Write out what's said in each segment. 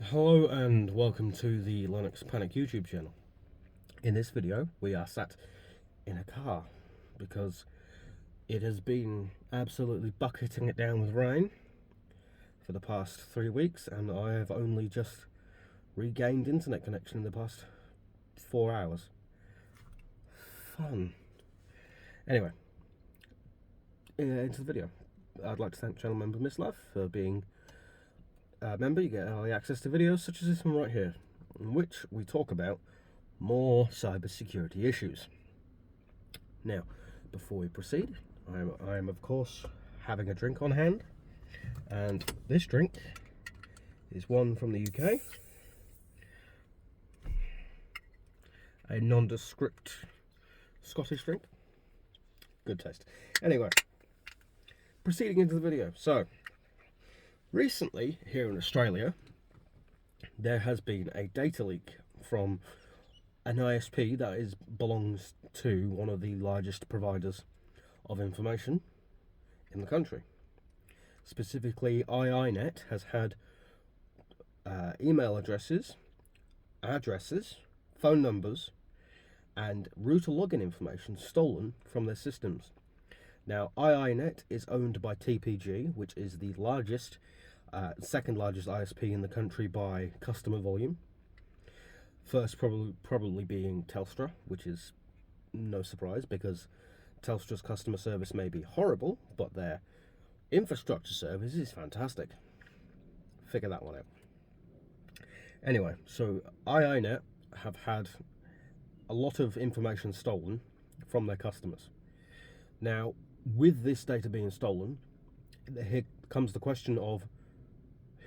Hello and welcome to the Linux Panic YouTube channel. In this video we are sat in a car because it has been absolutely bucketing it down with rain for the past 3 weeks, and I have only just regained internet connection in the past 4 hours. Fun. Anyway, into the video. I'd like to thank channel member Miss Love for being member. You get early access to videos such as this one right here, in which we talk about more cybersecurity issues. Now, before we proceed, I am of course having a drink on hand, and this drink is one from the UK, a nondescript Scottish drink. Good taste. Anyway, proceeding into the video. So, recently, here in Australia, there has been a data leak from an ISP that belongs to one of the largest providers of information in the country. Specifically, iiNet has had email addresses, phone numbers, and router login information stolen from their systems. Now, iiNet is owned by TPG, which is the largest, second largest ISP in the country by customer volume. First probably being Telstra, which is no surprise because Telstra's customer service may be horrible, but their infrastructure service is fantastic. Figure that one out. Anyway, so iiNet have had a lot of information stolen from their customers. Now, with this data being stolen, here comes the question of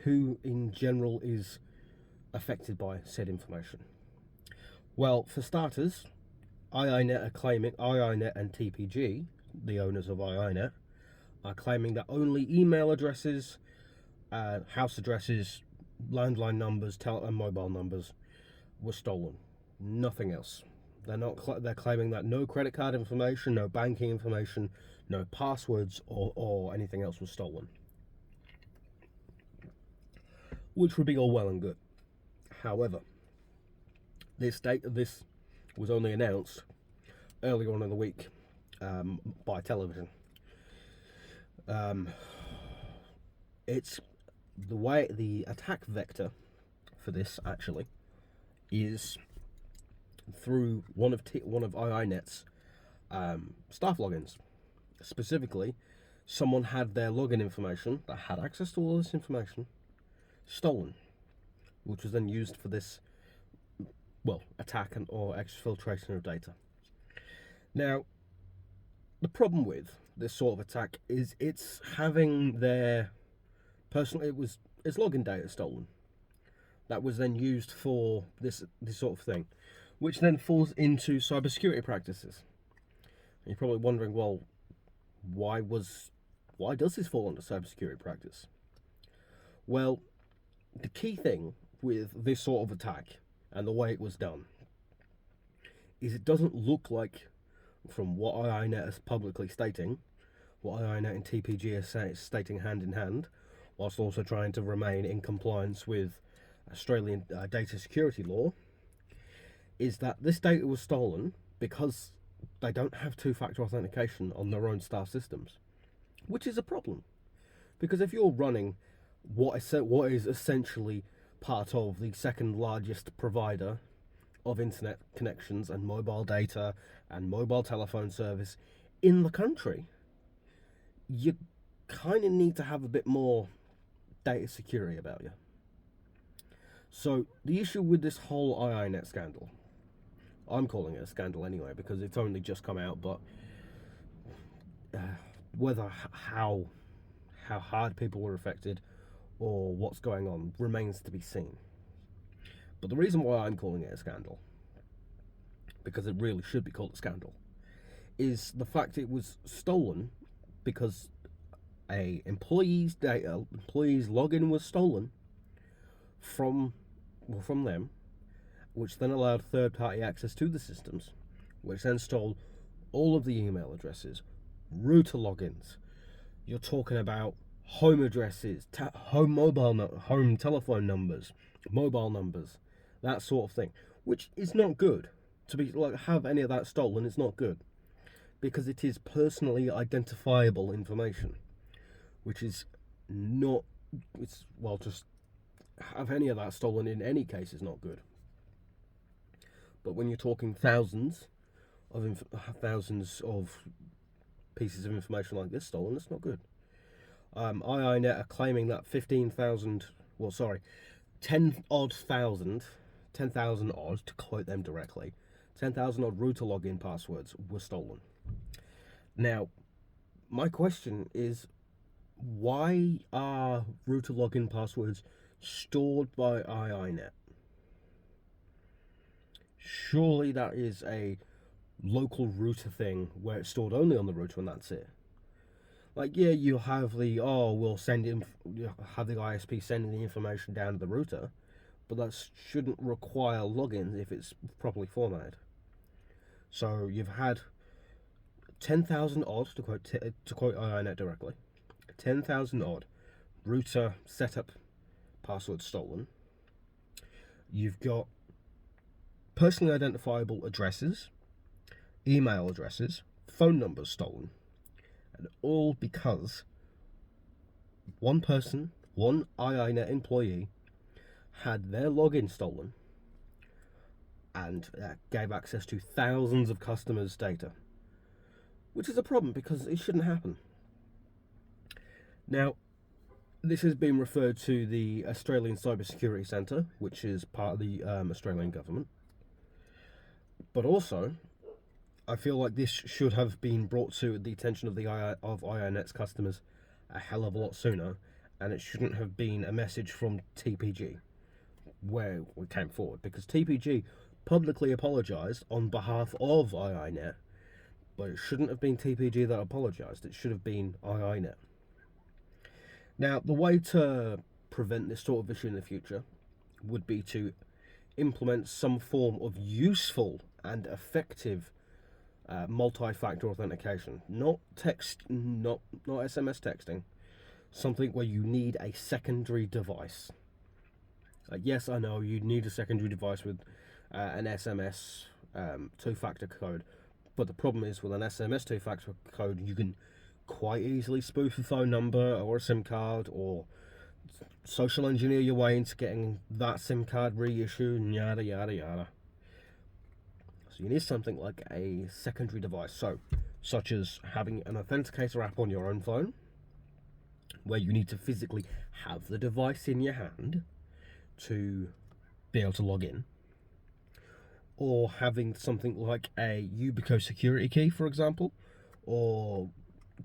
who in general is affected by said information. Well, for starters, iiNet and TPG, the owners of iiNet, are claiming that only email addresses, house addresses, landline numbers, and mobile numbers were stolen. Nothing else. They're claiming that no credit card information, no banking information, no passwords or anything else was stolen. Which would be all well and good. However, this was only announced earlier on in the week by television. It's the way the attack vector for this actually is through one of iiNet's staff logins. Specifically, someone had their login information that had access to all this information stolen, which was then used for this, attack or exfiltration of data. Now, the problem with this sort of attack is it's having their it's login data stolen that was then used for this sort of thing, which then falls into cybersecurity practices. And you're probably wondering, well, why does this fall under cybersecurity practice? Well, the key thing with this sort of attack and the way it was done is it doesn't look like, from what iiNet is publicly stating, what iiNet and TPG are stating hand in hand, whilst also trying to remain in compliance with Australian data security law, is that this data was stolen because they don't have two-factor authentication on their own staff systems, which is a problem. Because if you're running what is essentially part of the second largest provider of internet connections and mobile data and mobile telephone service in the country, you kind of need to have a bit more data security about you. So the issue with this whole iiNet scandal, I'm calling it a scandal anyway because it's only just come out, but how hard people were affected or what's going on remains to be seen. But the reason why I'm calling it a scandal, because it really should be called a scandal, is the fact it was stolen because a employee's login was stolen from them, which then allowed third-party access to the systems, which then stole all of the email addresses, router logins. You're talking about home addresses, home telephone numbers, mobile numbers, that sort of thing, which is not good. To be like have any of that stolen, it's not good because it is personally identifiable information, which is not. It's well, just have any of that stolen in any case is not good. But when you're talking thousands of pieces of information like this stolen, it's not good. iiNet are claiming that 10,000 odd, to quote them directly, 10,000 odd router login passwords were stolen. Now, my question is, why are router login passwords stored by iiNet? Surely that is a local router thing where it's stored only on the router and that's it. Like, yeah, you have have the ISP sending the information down to the router, but that shouldn't require logins if it's properly formatted. So you've had 10,000 odd, to quote iiNet directly, 10,000 odd router setup passwords stolen. You've got personally identifiable addresses, email addresses, phone numbers stolen, and all because one person, one iiNet employee, had their login stolen and gave access to thousands of customers' data, which is a problem because it shouldn't happen. Now, this has been referred to the Australian Cybersecurity Centre, which is part of the Australian government. But also, I feel like this should have been brought to the attention of iiNet's customers a hell of a lot sooner, and it shouldn't have been a message from TPG where we came forward, because TPG publicly apologised on behalf of iiNet, but it shouldn't have been TPG that apologised. It should have been iiNet. Now, the way to prevent this sort of issue in the future would be to implement some form of useful and effective multi-factor authentication, not SMS texting, something where you need a secondary device. Yes, I know you need a secondary device with an SMS two-factor code, but the problem is with an SMS two-factor code, you can quite easily spoof a phone number or a SIM card, or social engineer your way into getting that SIM card reissued, and yada yada yada. So you need something like a secondary device, such as having an authenticator app on your own phone, where you need to physically have the device in your hand to be able to log in, or having something like a Yubico security key, for example, or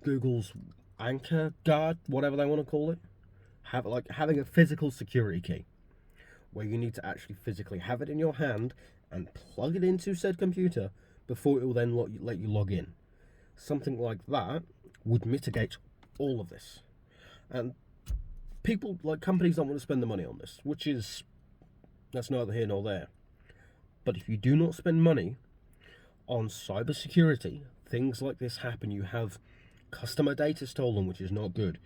Google's Anchor Guard, whatever they want to call it. Having a physical security key, where you need to actually physically have it in your hand and plug it into said computer before it will then let you log in. Something like that would mitigate all of this. And companies don't want to spend the money on this, that's neither here nor there. But if you do not spend money on cybersecurity, things like this happen. You have customer data stolen, which is not good.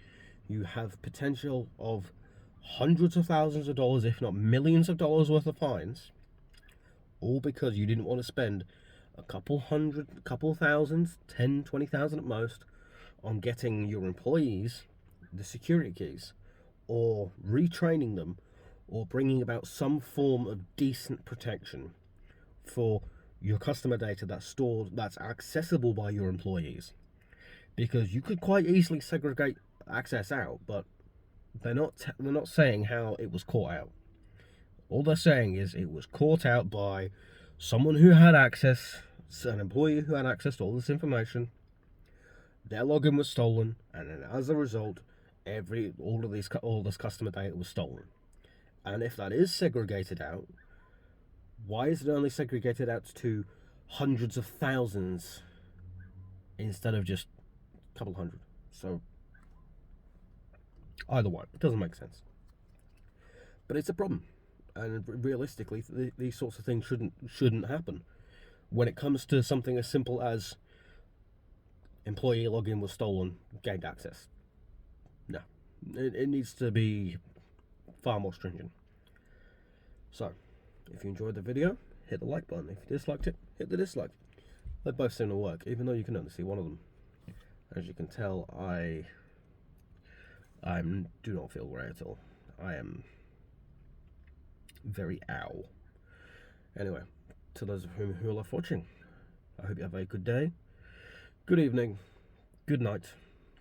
You have potential of hundreds of thousands of dollars, if not millions of dollars worth of fines, all because you didn't want to spend a couple thousands, 10, 20,000 at most, on getting your employees the security keys, or retraining them, or bringing about some form of decent protection for your customer data that's accessible by your employees. Because you could quite easily segregate access out, but they're not saying how it was caught out. All they're saying is it was caught out by someone who had access, an employee who had access to all this information. Their login was stolen, and then as a result, all this customer data was stolen. And if that is segregated out, why is it only segregated out to hundreds of thousands instead of just a couple hundred? So either way, it doesn't make sense. But it's a problem, and realistically, these sorts of things shouldn't happen. When it comes to something as simple as employee login was stolen, gained access, no, It needs to be far more stringent. So, if you enjoyed the video, hit the like button. If you disliked it, hit the dislike. They both seem to work, even though you can only see one of them. As you can tell, I do not feel great at all. I am very ow. Anyway, to those of whom who are left watching, I hope you have a good day, good evening, good night,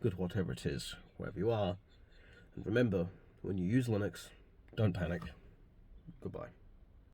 good whatever it is, wherever you are. And remember, when you use Linux, don't panic. Goodbye.